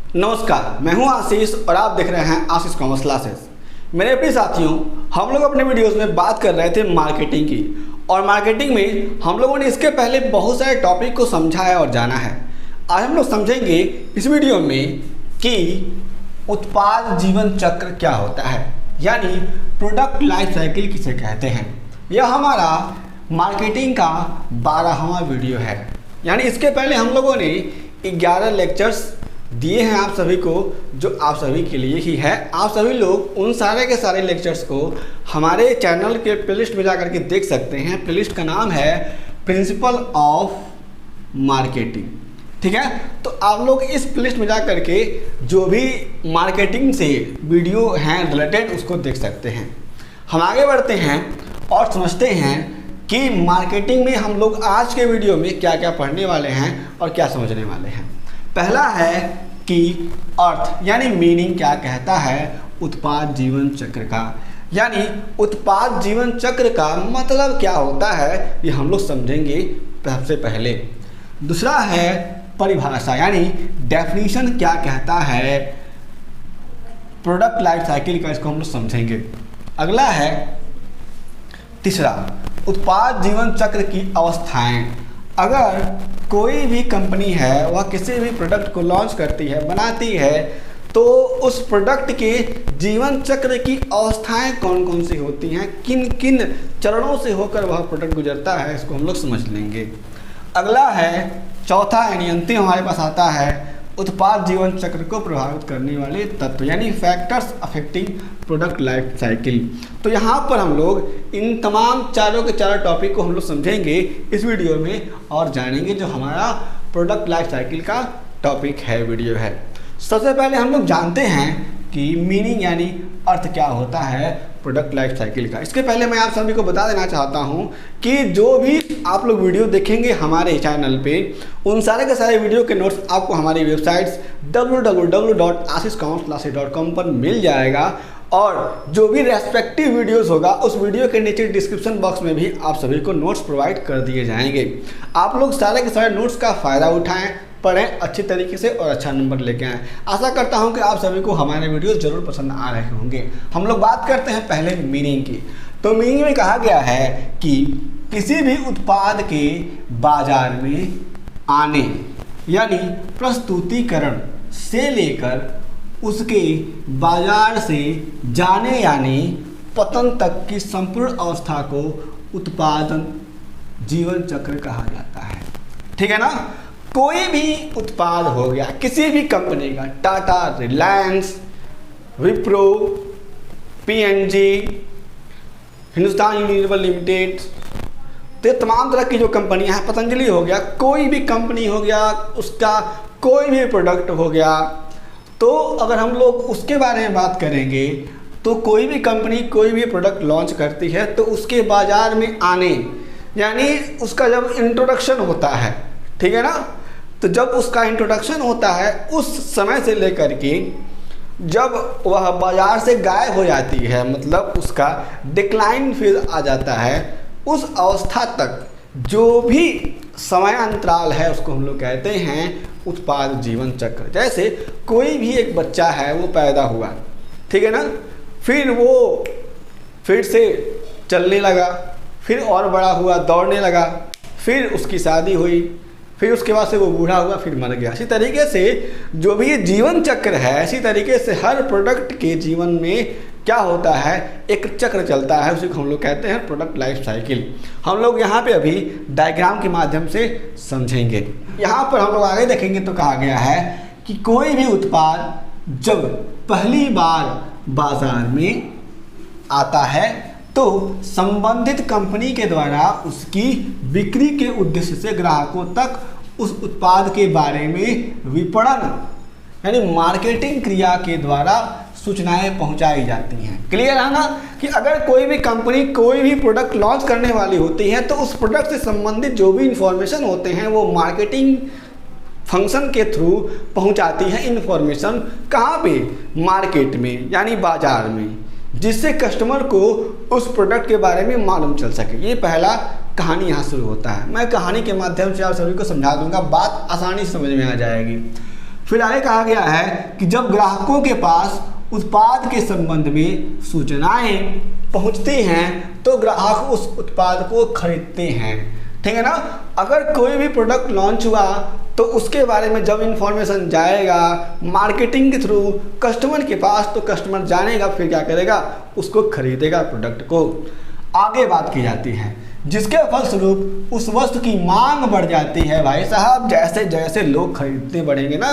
नमस्कार, मैं हूं आशीष और आप देख रहे हैं आशीष कॉमर्स क्लासेस। मेरे प्रिय साथियों, हम लोग अपने वीडियोस में बात कर रहे थे मार्केटिंग की, और मार्केटिंग में हम लोगों ने इसके पहले बहुत सारे टॉपिक को समझा है और जाना है। आज हम लोग समझेंगे इस वीडियो में कि उत्पाद जीवन चक्र क्या होता है, यानी प्रोडक्ट लाइफ साइकिल किसे कहते हैं। यह हमारा मार्केटिंग का 12वां वीडियो है। यानी इसके पहले हम लोगों ने 11 लेक्चर्स दिए हैं आप सभी को, जो आप सभी के लिए ही है। आप सभी लोग उन सारे के सारे लेक्चर्स को हमारे चैनल के प्लेलिस्ट में जाकर के देख सकते हैं। प्लेलिस्ट का नाम है प्रिंसिपल ऑफ मार्केटिंग। ठीक है, तो आप लोग इस प्लेलिस्ट में जा करके जो भी मार्केटिंग से वीडियो हैं रिलेटेड उसको देख सकते हैं। हम आगे बढ़ते हैं और समझते हैं कि मार्केटिंग में हम लोग आज के वीडियो में क्या क्या पढ़ने वाले हैं और क्या समझने वाले हैं। पहला है कि अर्थ यानी मीनिंग क्या कहता है उत्पाद जीवन चक्र का, यानी उत्पाद जीवन चक्र का मतलब क्या होता है, ये हम लोग समझेंगे सबसे पहले। दूसरा है परिभाषा यानी डेफिनेशन क्या कहता है प्रोडक्ट लाइफ साइकिल का, इसको हम लोग समझेंगे। अगला है तीसरा उत्पाद जीवन चक्र की अवस्थाएं। अगर कोई भी कंपनी है वह किसी भी प्रोडक्ट को लॉन्च करती है, बनाती है, तो उस प्रोडक्ट के जीवन चक्र की अवस्थाएं कौन कौन सी होती हैं, किन किन चरणों से होकर वह प्रोडक्ट गुजरता है, इसको हम लोग समझ लेंगे। अगला है चौथा यानी अंतिम हमारे पास आता है उत्पाद जीवन चक्र को प्रभावित करने वाले तत्व, यानी factors affecting product life cycle. तो यहाँ पर हम लोग इन तमाम चारों के चारों टॉपिक को हम लोग समझेंगे इस वीडियो में और जानेंगे जो हमारा प्रोडक्ट लाइफ साइकिल का टॉपिक है, वीडियो है। सबसे पहले हम लोग जानते हैं कि मीनिंग यानी अर्थ क्या होता है प्रोडक्ट लाइफ साइकिल का। इसके पहले मैं आप सभी को बता देना चाहता हूं कि जो भी आप लोग वीडियो देखेंगे हमारे चैनल पे, उन सारे के सारे वीडियो के नोट्स आपको हमारी वेबसाइट्स www.ashishcommerceclasses.com पर मिल जाएगा, और जो भी रेस्पेक्टिव वीडियोस होगा उस वीडियो के नीचे डिस्क्रिप्शन बॉक्स में भी आप सभी को नोट्स प्रोवाइड कर दिए जाएंगे। आप लोग सारे के सारे नोट्स का फ़ायदा उठाएं, पढ़ें अच्छी तरीके से और अच्छा नंबर लेके आएँ। आशा करता हूं कि आप सभी को हमारे वीडियोस जरूर पसंद आ रहे होंगे। हम लोग बात करते हैं पहले मीनिंग की। तो मीनिंग में कहा गया है कि किसी भी उत्पाद के बाजार में आने यानी प्रस्तुतिकरण से लेकर उसके बाजार से जाने यानी पतन तक की संपूर्ण अवस्था को उत्पादन जीवन चक्र कहा जाता है। ठीक है ना। कोई भी उत्पाद हो गया किसी भी कंपनी का, Tata, Reliance, Wipro, PNG, Hindustan Unilever limited, तो तमाम तरह की जो कंपनियां हैं, पतंजलि हो गया, कोई भी कंपनी हो गया, उसका कोई भी प्रोडक्ट हो गया, तो अगर हम लोग उसके बारे में बात करेंगे तो कोई भी कंपनी कोई भी प्रोडक्ट लॉन्च करती है तो उसके बाजार में आने यानी उसका जब इंट्रोडक्शन होता है, ठीक है ना, तो जब उसका इंट्रोडक्शन होता है उस समय से लेकर के जब वह बाजार से गायब हो जाती है, मतलब उसका डिक्लाइन फेज आ जाता है, उस अवस्था तक जो भी समय अंतराल है उसको हम लोग कहते हैं उत्पाद जीवन चक्र। जैसे कोई भी एक बच्चा है, वो पैदा हुआ, ठीक है ना, फिर वो फिर से चलने लगा, फिर और बड़ा हुआ, दौड़ने लगा, फिर उसकी शादी हुई, फिर उसके बाद से वो बूढ़ा हुआ, फिर मर गया। इसी तरीके से जो भी ये जीवन चक्र है, इसी तरीके से हर प्रोडक्ट के जीवन में क्या होता है, एक चक्र चलता है, उसी को हम लोग कहते हैं प्रोडक्ट लाइफ साइकिल। हम लोग यहाँ पे अभी डायग्राम के माध्यम से समझेंगे। यहाँ पर हम लोग आगे देखेंगे तो कहा गया है कि कोई भी उत्पाद जब पहली बार बाजार में आता है तो संबंधित कंपनी के द्वारा उसकी बिक्री के उद्देश्य से ग्राहकों तक उस उत्पाद के बारे में विपणन यानी मार्केटिंग क्रिया के द्वारा सूचनाएं पहुंचाई जाती हैं। क्लियर है ना कि अगर कोई भी कंपनी कोई भी प्रोडक्ट लॉन्च करने वाली होती है तो उस प्रोडक्ट से संबंधित जो भी इंफॉर्मेशन होते हैं वो मार्केटिंग फंक्शन के थ्रू पहुंचाती है इंफॉर्मेशन। कहाँ पे? मार्केट में यानी बाजार में, जिससे कस्टमर को उस प्रोडक्ट के बारे में मालूम चल सके। ये पहला कहानी यहाँ शुरू होता है। मैं कहानी के माध्यम से आप सभी को समझा दूंगा, बात आसानी से समझ में आ जाएगी। फिर आगे कहा गया है कि जब ग्राहकों के पास उत्पाद के संबंध में सूचनाएं पहुंचती हैं तो ग्राहक उस उत्पाद को खरीदते हैं। ठीक है ना। अगर कोई भी प्रोडक्ट लॉन्च हुआ तो उसके बारे में जब इंफॉर्मेशन जाएगा मार्केटिंग के थ्रू कस्टमर के पास, तो कस्टमर जानेगा, फिर क्या करेगा, उसको खरीदेगा प्रोडक्ट को। आगे बात की जाती है जिसके फलस्वरूप उस वस्तु की मांग बढ़ जाती है। भाई साहब, जैसे जैसे लोग खरीदते बढ़ेंगे ना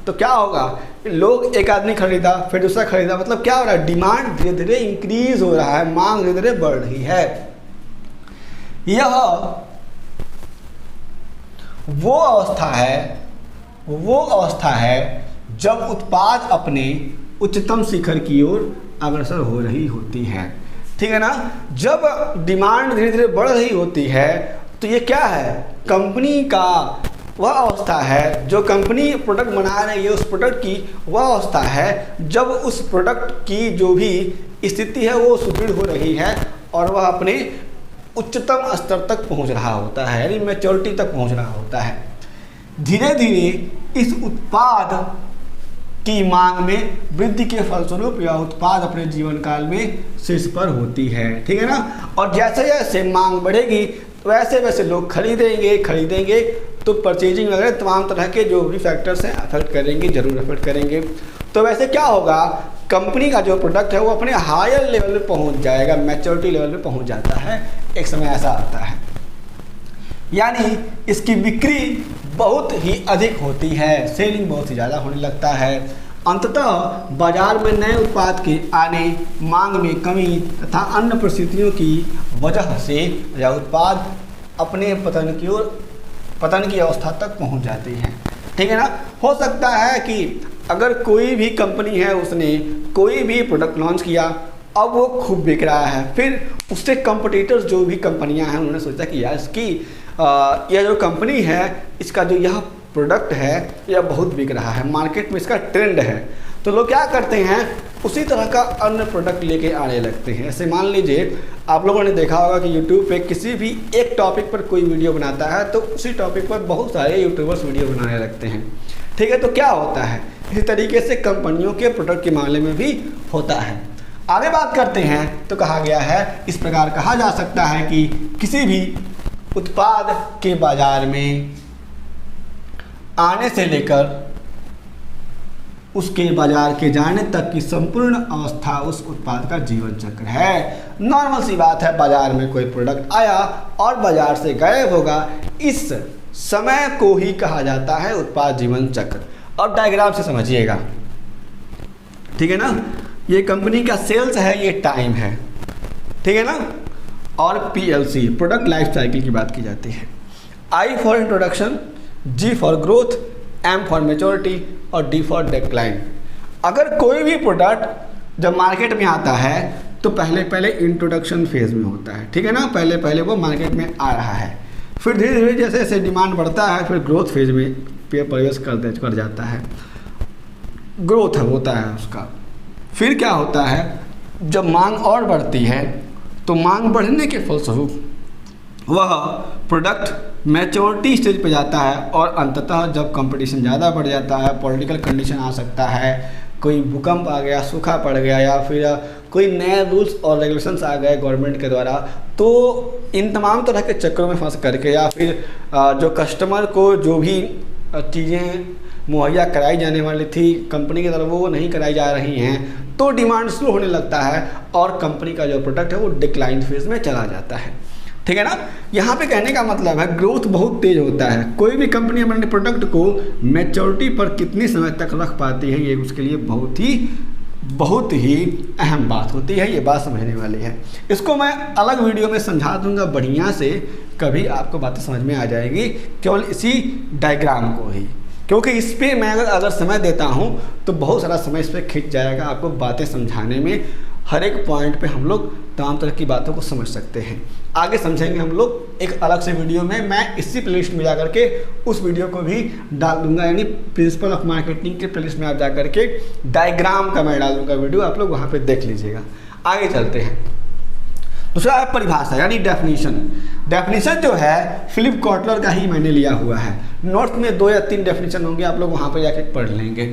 तो क्या होगा, लोग, एक आदमी खरीदा फिर दूसरा खरीदा, मतलब क्या हो रहा है, डिमांड धीरे धीरे इंक्रीज हो रहा है, मांग धीरे धीरे बढ़ रही है। यह वो अवस्था है जब उत्पाद अपने उच्चतम शिखर की ओर अग्रसर हो रही होती है। ठीक है ना। जब डिमांड धीरे धीरे बढ़ रही होती है तो ये क्या है, कंपनी का वह अवस्था है, जो कंपनी प्रोडक्ट बना रही है उस प्रोडक्ट की वह अवस्था है जब उस प्रोडक्ट की जो भी स्थिति है वो सुदृढ़ हो रही है और वह अपने उच्चतम स्तर तक पहुंच रहा होता है, यानी मैच्योरिटी तक पहुंच रहा होता है। धीरे धीरे इस उत्पाद की मांग में वृद्धि के फलस्वरूप यह उत्पाद अपने जीवन काल में शीर्ष पर होती है। ठीक है ना। और जैसे जैसे मांग बढ़ेगी तो वैसे वैसे लोग खरीदेंगे तो परचेजिंग वगैरह तमाम तरह के जो भी फैक्टर्स हैं अफेक्ट करेंगे, जरूर अफेक्ट करेंगे। तो वैसे क्या होगा, कंपनी का जो प्रोडक्ट है वो अपने हायर लेवल पे पहुंच जाएगा, मैच्योरिटी लेवल पे पहुंच जाता है। एक समय ऐसा आता है यानी इसकी बिक्री बहुत ही अधिक होती है, सेलिंग बहुत ही ज़्यादा होने लगता है। अंततः बाजार में नए उत्पाद के आने, मांग में कमी तथा अन्य परिस्थितियों की वजह से यह उत्पाद अपने पतन की अवस्था तक पहुंच जाती है। ठीक है ना। हो सकता है कि अगर कोई भी कंपनी है उसने कोई भी प्रोडक्ट लॉन्च किया, अब वो खूब बिक रहा है, फिर उससे कंपटीटर्स जो भी कंपनियां हैं उन्होंने सोचा कि यार इसकी यह जो कंपनी है इसका जो यह प्रोडक्ट है यह बहुत बिक रहा है, मार्केट में इसका ट्रेंड है, तो लोग क्या करते हैं उसी तरह का अन्य प्रोडक्ट लेके आने लगते हैं। ऐसे मान लीजिए आप लोगों ने देखा होगा कि यूट्यूब पे किसी भी एक टॉपिक पर कोई वीडियो बनाता है तो उसी टॉपिक पर बहुत सारे यूट्यूबर्स वीडियो बनाने लगते हैं। ठीक है। तो क्या होता है, इसी तरीके से कंपनियों के प्रोडक्ट के मामले में भी होता है। आगे बात करते हैं तो कहा गया है, इस प्रकार कहा जा सकता है कि किसी भी उत्पाद के बाजार में आने से लेकर उसके बाजार के जाने तक की संपूर्ण अवस्था उस उत्पाद का जीवन चक्र है। नॉर्मल सी बात है, बाजार में कोई प्रोडक्ट आया और बाजार से गायब होगा, इस समय को ही कहा जाता है उत्पाद जीवन चक्र। और डायग्राम से समझिएगा। ठीक है ना। ये कंपनी का सेल्स है, ये टाइम है। ठीक है ना। और PLC प्रोडक्ट लाइफ साइकिल की बात की जाती है। I for introduction, G for growth, M for maturity और D फॉर डिक्लाइन। अगर कोई भी प्रोडक्ट जब मार्केट में आता है तो पहले इंट्रोडक्शन फेज में होता है। ठीक है ना। पहले वो मार्केट में आ रहा है, फिर धीरे धीरे जैसे जैसे डिमांड बढ़ता है फिर ग्रोथ फेज में प्रवेश कर जाता है, ग्रोथ होता है उसका। फिर क्या होता है, जब मांग और बढ़ती है तो मांग बढ़ने के फलस्वरूप वह प्रोडक्ट मैच्योरिटी स्टेज पे जाता है और अंततः जब कंपटीशन ज़्यादा बढ़ जाता है, पॉलिटिकल कंडीशन आ सकता है, कोई भूकंप आ गया, सूखा पड़ गया या फिर कोई नए रूल्स और रेगुलेशंस आ गए गवर्नमेंट के द्वारा, तो इन तमाम तरह के चक्रों में फंस करके या फिर जो कस्टमर को जो भी चीज़ें मुहैया कराई जाने वाली थी कंपनी की तरफ वो नहीं कराई जा रही हैं, तो डिमांड स्लो होने लगता है और कंपनी का जो प्रोडक्ट है वो डिक्लाइन फेज में चला जाता है। ठीक है ना। यहाँ पे कहने का मतलब है ग्रोथ बहुत तेज होता है। कोई भी कंपनी अपने प्रोडक्ट को मैच्योरिटी पर कितने समय तक रख पाती है ये उसके लिए बहुत ही अहम बात होती है। ये बात समझने वाली है। इसको मैं अलग वीडियो में समझा दूंगा बढ़िया से, कभी आपको बातें समझ में आ जाएगी केवल इसी डायग्राम को ही, क्योंकि इस पर मैं अगर समय देता हूँ तो बहुत सारा समय इस पर खिंच जाएगा आपको बातें समझाने में। हर एक पॉइंट पे हम लोग तमाम तरह की बातों को समझ सकते हैं। आगे समझेंगे हम लोग एक अलग से वीडियो में। मैं इसी प्लेलिस्ट में जा करके उस वीडियो को भी डाल दूंगा, यानी प्रिंसिपल ऑफ मार्केटिंग के प्लेलिस्ट में आप जा करके डायग्राम का मैं डाल दूंगा वीडियो, आप लोग वहाँ पे देख लीजिएगा। आगे चलते हैं दूसरा है परिभाषा यानी डेफिनेशन। डेफिनेशन जो है फिलिप कॉटलर का ही मैंने लिया हुआ है। नोट्स में 2 या 3 डेफिनेशन होंगे, आप लोग वहाँ पर जाके पढ़ लेंगे।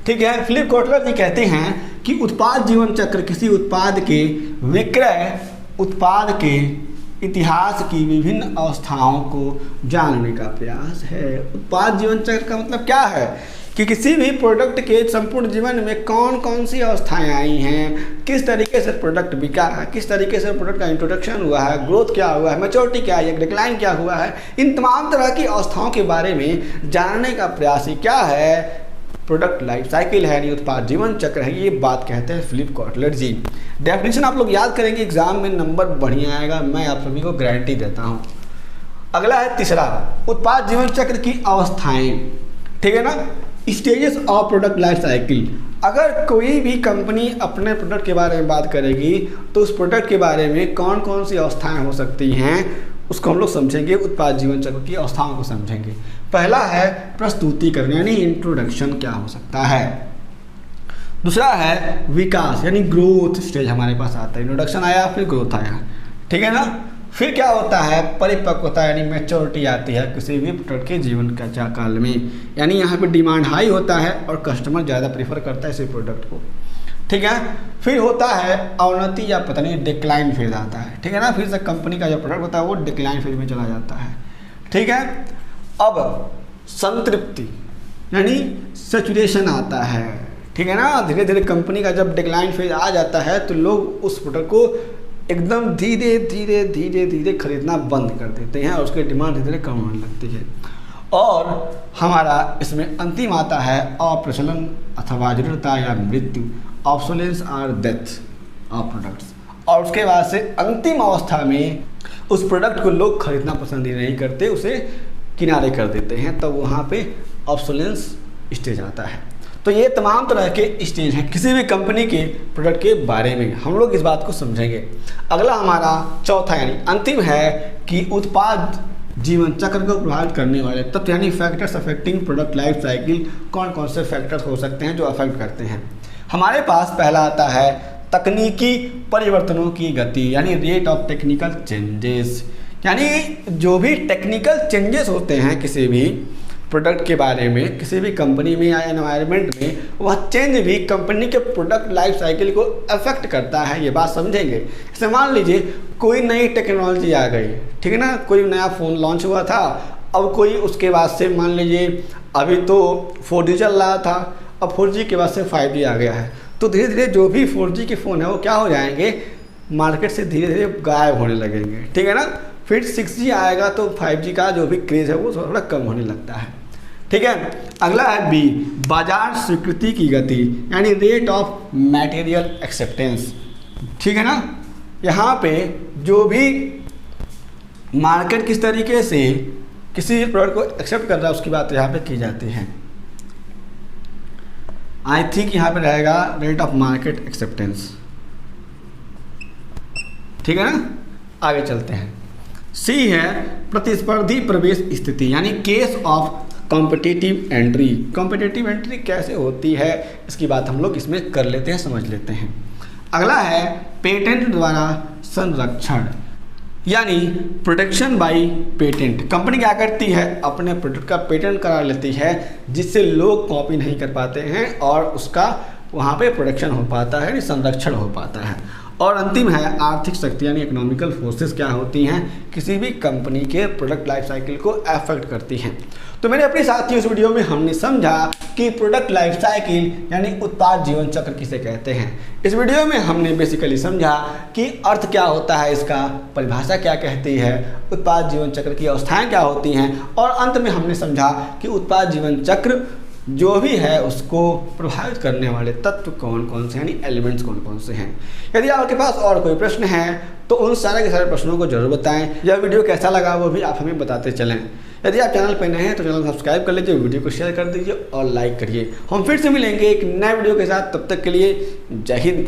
ठीक है, फिलिप कॉटलर जी कहते हैं कि उत्पाद जीवन चक्र किसी उत्पाद के विक्रय उत्पाद के इतिहास की विभिन्न अवस्थाओं को जानने का प्रयास है। उत्पाद जीवन चक्र का मतलब क्या है कि किसी भी प्रोडक्ट के संपूर्ण जीवन में कौन कौन सी अवस्थाएं आई हैं, किस तरीके से प्रोडक्ट बिका है, किस तरीके से प्रोडक्ट का इंट्रोडक्शन हुआ है, ग्रोथ क्या हुआ है, मैच्योरिटी क्या है, डिक्लाइन क्या हुआ है, इन तमाम तरह की अवस्थाओं के बारे में जानने का प्रयास ही क्या है, प्रोडक्ट लाइफ साइकिल है, यानी उत्पाद जीवन चक्र है। ये बात कहते हैं फिलिप कॉटलर जी। डेफिनेशन आप लोग याद करेंगे, एग्जाम में नंबर बढ़िया आएगा, मैं आप सभी को गारंटी देता हूँ। अगला है तीसरा, उत्पाद जीवन चक्र की अवस्थाएं। ठीक है ना, stages of product life cycle. अगर कोई भी कंपनी अपने प्रोडक्ट के बारे में बात करेगी तो उस प्रोडक्ट के बारे में कौन कौन सी अवस्थाएं हो सकती हैं उसको हम लोग समझेंगे, उत्पाद जीवन चक्र की अवस्थाओं को समझेंगे। पहला है प्रस्तुतिकरण यानी इंट्रोडक्शन क्या हो सकता है। दूसरा है विकास यानी ग्रोथ स्टेज हमारे पास आता है, इंट्रोडक्शन आया फिर ग्रोथ आया। ठीक है ना, फिर क्या होता है परिपक्वता यानी मैच्योरिटी आती है किसी भी प्रोडक्ट के जीवन का काल में, यानी यहाँ पे डिमांड हाई होता है और कस्टमर ज़्यादा प्रीफर करता है इसी प्रोडक्ट को। ठीक है, फिर होता है अवनति या पता नहीं डिक्लाइन फेज आता है। ठीक है ना, फिर से कंपनी का जो प्रोडक्ट होता है वो डिक्लाइन फेज में चला जाता है। ठीक है, अब संतृप्ति यानी सैचुरेशन आता है। ठीक है ना, धीरे धीरे कंपनी का जब डिक्लाइन फेज आ जाता है तो लोग उस प्रोडक्ट को एकदम धीरे धीरे धीरे धीरे खरीदना बंद कर देते हैं और उसकी डिमांड धीरे धीरे कम होने लगती है। और हमारा इसमें अंतिम आता है अप्रचलन अथवा जरूरता या मृत्यु, ऑब्सोलेंस और डेथ ऑफ प्रोडक्ट्स। और उसके बाद से अंतिम अवस्था में उस प्रोडक्ट को लोग खरीदना पसंद ही नहीं करते, उसे किनारे कर देते हैं, तब वहाँ पे ऑब्सोलेंस स्टेज आता है। तो ये तमाम तरह के स्टेज हैं किसी भी कंपनी के प्रोडक्ट के बारे में, हम लोग इस बात को समझेंगे। अगला हमारा चौथा यानी अंतिम है कि उत्पाद जीवन चक्र को प्रभावित करने वाले तत्व यानी factors affecting product life cycle. कौन कौन से फैक्टर्स हो सकते हैं जो अफेक्ट करते हैं। हमारे पास पहला आता है तकनीकी परिवर्तनों की गति यानी रेट ऑफ टेक्निकल चेंजेस, यानी जो भी टेक्निकल चेंजेस होते हैं किसी भी प्रोडक्ट के बारे में, किसी भी कंपनी में या एनवायरनमेंट में, वह चेंज भी कंपनी के प्रोडक्ट लाइफ साइकिल को अफेक्ट करता है। ये बात समझेंगे। जैसे मान लीजिए कोई नई टेक्नोलॉजी आ गई, ठीक है ना, कोई नया फ़ोन लॉन्च हुआ था, अब कोई उसके बाद से मान लीजिए अभी तो 4G चल रहा था, अब 4G के बाद से 5G आ गया है, तो धीरे धीरे जो भी 4G के फ़ोन है वो क्या हो जाएंगे, मार्केट से धीरे धीरे गायब होने लगेंगे। ठीक है ना, फिर 6G आएगा तो 5G का जो भी क्रेज़ है वो थोड़ा कम होने लगता है। ठीक है, अगला है बी बाजार स्वीकृति की गति यानी रेट ऑफ मटेरियल एक्सेप्टेंस। ठीक है ना, यहाँ पे जो भी मार्केट किस तरीके से किसी भी प्रोडक्ट को एक्सेप्ट कर रहा है उसकी बात यहाँ पे की जाती है। आई थिंक यहाँ पे रहेगा रेट ऑफ मार्केट एक्सेप्टेंस। ठीक है ना, आगे चलते हैं। सी है प्रतिस्पर्धी प्रवेश स्थिति यानी case of competitive entry. Competitive entry कैसे होती है इसकी बात हम लोग इसमें कर लेते हैं, समझ लेते हैं। अगला है पेटेंट द्वारा संरक्षण यानी प्रोटेक्शन बाय पेटेंट। कंपनी क्या करती है, अपने प्रोडक्ट का पेटेंट करा लेती है जिससे लोग कॉपी नहीं कर पाते हैं और उसका वहाँ पे प्रोटेक्शन हो पाता है, संरक्षण हो पाता है। और अंतिम है आर्थिक शक्ति यानी इकोनॉमिकल फोर्सेस क्या होती हैं, किसी भी कंपनी के प्रोडक्ट लाइफ साइकिल को अफेक्ट करती हैं। तो मेरे अपने साथियों इस वीडियो में हमने समझा कि प्रोडक्ट लाइफ साइकिल यानी उत्पाद जीवन चक्र किसे कहते हैं। इस वीडियो में हमने बेसिकली समझा कि अर्थ क्या होता है इसका, परिभाषा क्या कहती है, उत्पाद जीवन चक्र की अवस्थाएं क्या होती हैं, और अंत में हमने समझा कि उत्पाद जीवन चक्र जो भी है उसको प्रभावित करने वाले तत्व कौन कौन से यानी एलिमेंट्स कौन कौन से हैं। यदि आपके पास और कोई प्रश्न है तो उन सारे के सारे प्रश्नों को जरूर बताएं। यह वीडियो कैसा लगा वो भी आप हमें बताते चलें। यदि आप चैनल पर नए हैं तो चैनल को सब्सक्राइब कर लीजिए, वीडियो को शेयर कर दीजिए और लाइक करिए। हम फिर से मिलेंगे एक नए वीडियो के साथ, तब तक के लिए जय हिंद।